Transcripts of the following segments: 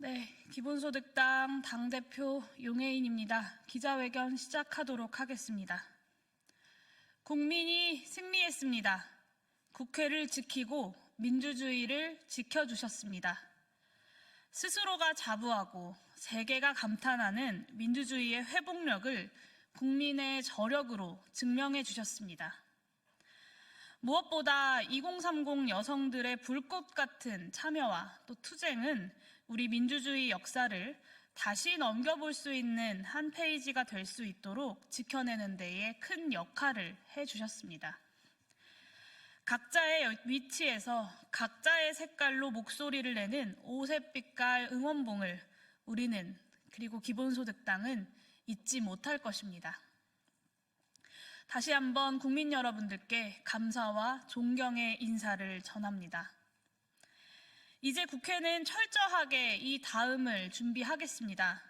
네, 기본소득당 당대표 용혜인입니다. 기자회견 시작하도록 하겠습니다. 국민이 승리했습니다. 국회를 지키고 민주주의를 지켜주셨습니다. 스스로가 자부하고 세계가 감탄하는 민주주의의 회복력을 국민의 저력으로 증명해 주셨습니다. 무엇보다 2030 여성들의 불꽃 같은 참여와 또 투쟁은 우리 민주주의 역사를 다시 넘겨볼 수 있는 한 페이지가 될 수 있도록 지켜내는 데에 큰 역할을 해주셨습니다. 각자의 위치에서 각자의 색깔로 목소리를 내는 오색빛깔 응원봉을 우리는 그리고 기본소득당은 잊지 못할 것입니다. 다시 한번 국민 여러분들께 감사와 존경의 인사를 전합니다. 이제 국회는 철저하게 이 다음을 준비하겠습니다.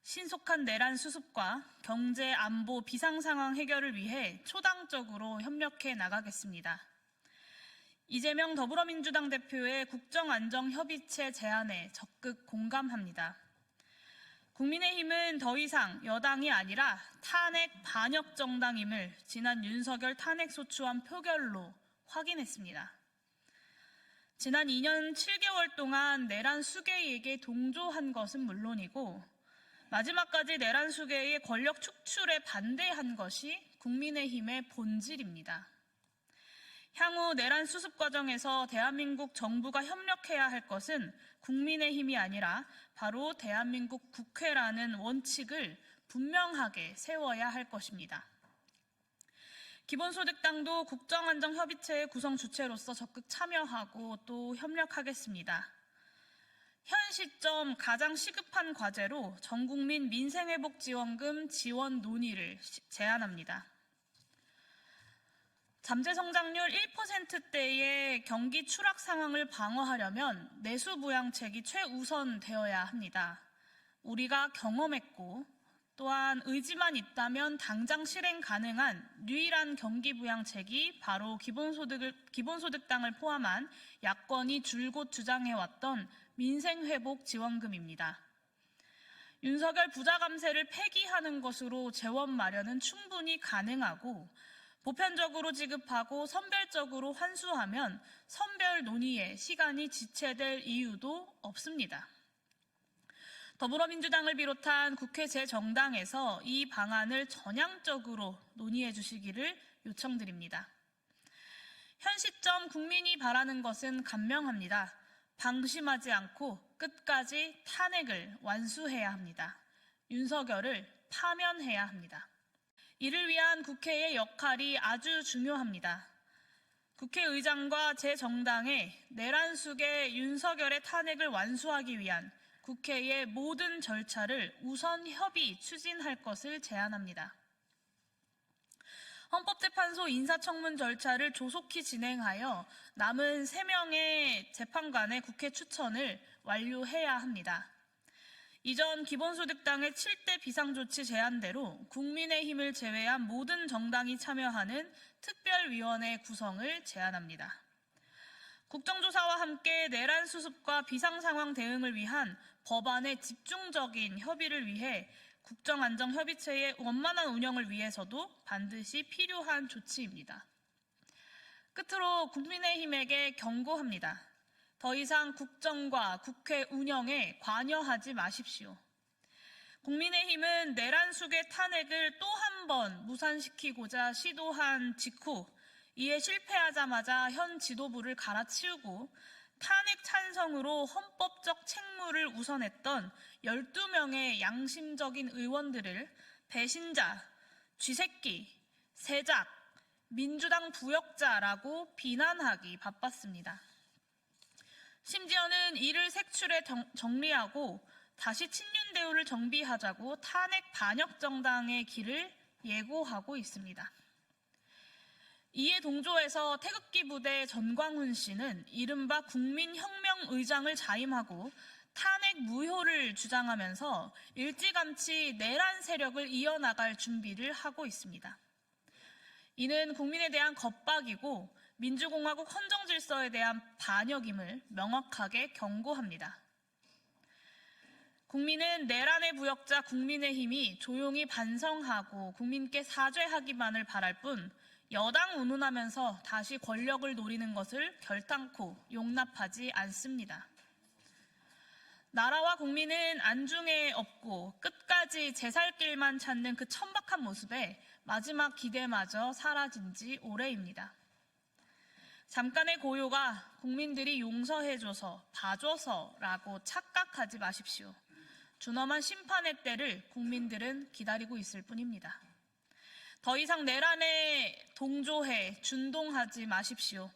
신속한 내란 수습과 경제, 안보, 비상상황 해결을 위해 초당적으로 협력해 나가겠습니다. 이재명 더불어민주당 대표의 국정안정협의체 제안에 적극 공감합니다. 국민의힘은 더 이상 여당이 아니라 탄핵 반역 정당임을 지난 윤석열 탄핵소추안 표결로 확인했습니다. 지난 2년 7개월 동안 내란 수괴에게 동조한 것은 물론이고 마지막까지 내란 수괴의 권력 축출에 반대한 것이 국민의힘의 본질입니다. 향후 내란 수습 과정에서 대한민국 정부가 협력해야 할 것은 국민의힘이 아니라 바로 대한민국 국회라는 원칙을 분명하게 세워야 할 것입니다. 기본소득당도 국정안정협의체의 구성 주체로서 적극 참여하고 또 협력하겠습니다. 현 시점 가장 시급한 과제로 전국민 민생회복지원금 지원 논의를 제안합니다. 잠재성장률 1%대의 경기 추락 상황을 방어하려면 내수 부양책이 최우선 되어야 합니다. 우리가 경험했고 또한 의지만 있다면 당장 실행 가능한 유일한 경기 부양책이 바로 기본소득당을 포함한 야권이 줄곧 주장해왔던 민생회복지원금입니다. 윤석열 부자 감세를 폐기하는 것으로 재원 마련은 충분히 가능하고 보편적으로 지급하고 선별적으로 환수하면 선별 논의에 시간이 지체될 이유도 없습니다. 더불어민주당을 비롯한 국회 제 정당에서 이 방안을 전향적으로 논의해 주시기를 요청드립니다. 현 시점 국민이 바라는 것은 간명합니다. 방심하지 않고 끝까지 탄핵을 완수해야 합니다. 윤석열을 파면해야 합니다. 이를 위한 국회의 역할이 아주 중요합니다. 국회의장과 제 정당의 내란 수괴 윤석열의 탄핵을 완수하기 위한 국회의 모든 절차를 우선 협의 추진할 것을 제안합니다. 헌법재판소 인사청문 절차를 조속히 진행하여 남은 3명의 재판관의 국회 추천을 완료해야 합니다. 이전 기본소득당의 7대 비상조치 제안대로 국민의힘을 제외한 모든 정당이 참여하는 특별위원회 구성을 제안합니다. 국정조사와 함께 내란 수습과 비상상황 대응을 위한 법안의 집중적인 협의를 위해 국정안정협의체의 원만한 운영을 위해서도 반드시 필요한 조치입니다. 끝으로 국민의힘에게 경고합니다. 더 이상 국정과 국회 운영에 관여하지 마십시오. 국민의힘은 내란 수괴 탄핵을 또 한 번 무산시키고자 시도한 직후 이에 실패하자마자 현 지도부를 갈아치우고 탄핵 찬성으로 헌법적 책무를 우선했던 12명의 양심적인 의원들을 배신자, 쥐새끼, 세작, 민주당 부역자라고 비난하기 바빴습니다. 심지어는 이를 색출해 정리하고 다시 친윤 대우를 정비하자고 탄핵 반역 정당의 길을 예고하고 있습니다. 이에 동조해서 태극기 부대 전광훈 씨는 이른바 국민혁명의장을 자임하고 탄핵 무효를 주장하면서 일찌감치 내란 세력을 이어나갈 준비를 하고 있습니다. 이는 국민에 대한 겁박이고 민주공화국 헌정질서에 대한 반역임을 명확하게 경고합니다. 국민은 내란의 부역자 국민의힘이 조용히 반성하고 국민께 사죄하기만을 바랄 뿐 여당 운운하면서 다시 권력을 노리는 것을 결단코 용납하지 않습니다. 나라와 국민은 안중에 없고 끝까지 제 살 길만 찾는 그 천박한 모습에 마지막 기대마저 사라진 지 오래입니다. 잠깐의 고요가 국민들이 용서해줘서 봐줘서라고 착각하지 마십시오. 준엄한 심판의 때를 국민들은 기다리고 있을 뿐입니다. 더 이상 내란에 동조해 준동하지 마십시오.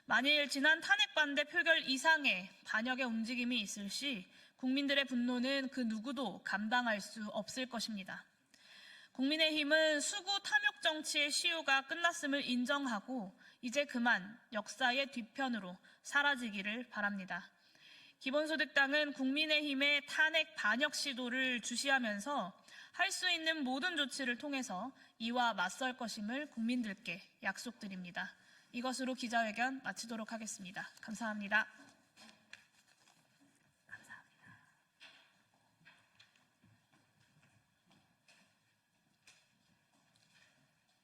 만일 지난 탄핵 반대 표결 이상의 반역의 움직임이 있을 시 국민들의 분노는 그 누구도 감당할 수 없을 것입니다. 국민의힘은 수구 탐욕 정치의 시효가 끝났음을 인정하고 이제 그만 역사의 뒤편으로 사라지기를 바랍니다. 기본소득당은 국민의힘의 탄핵 반역 시도를 주시하면서 할 수 있는 모든 조치를 통해서 이와 맞설 것임을 국민들께 약속드립니다. 이것으로 기자회견 마치도록 하겠습니다. 감사합니다.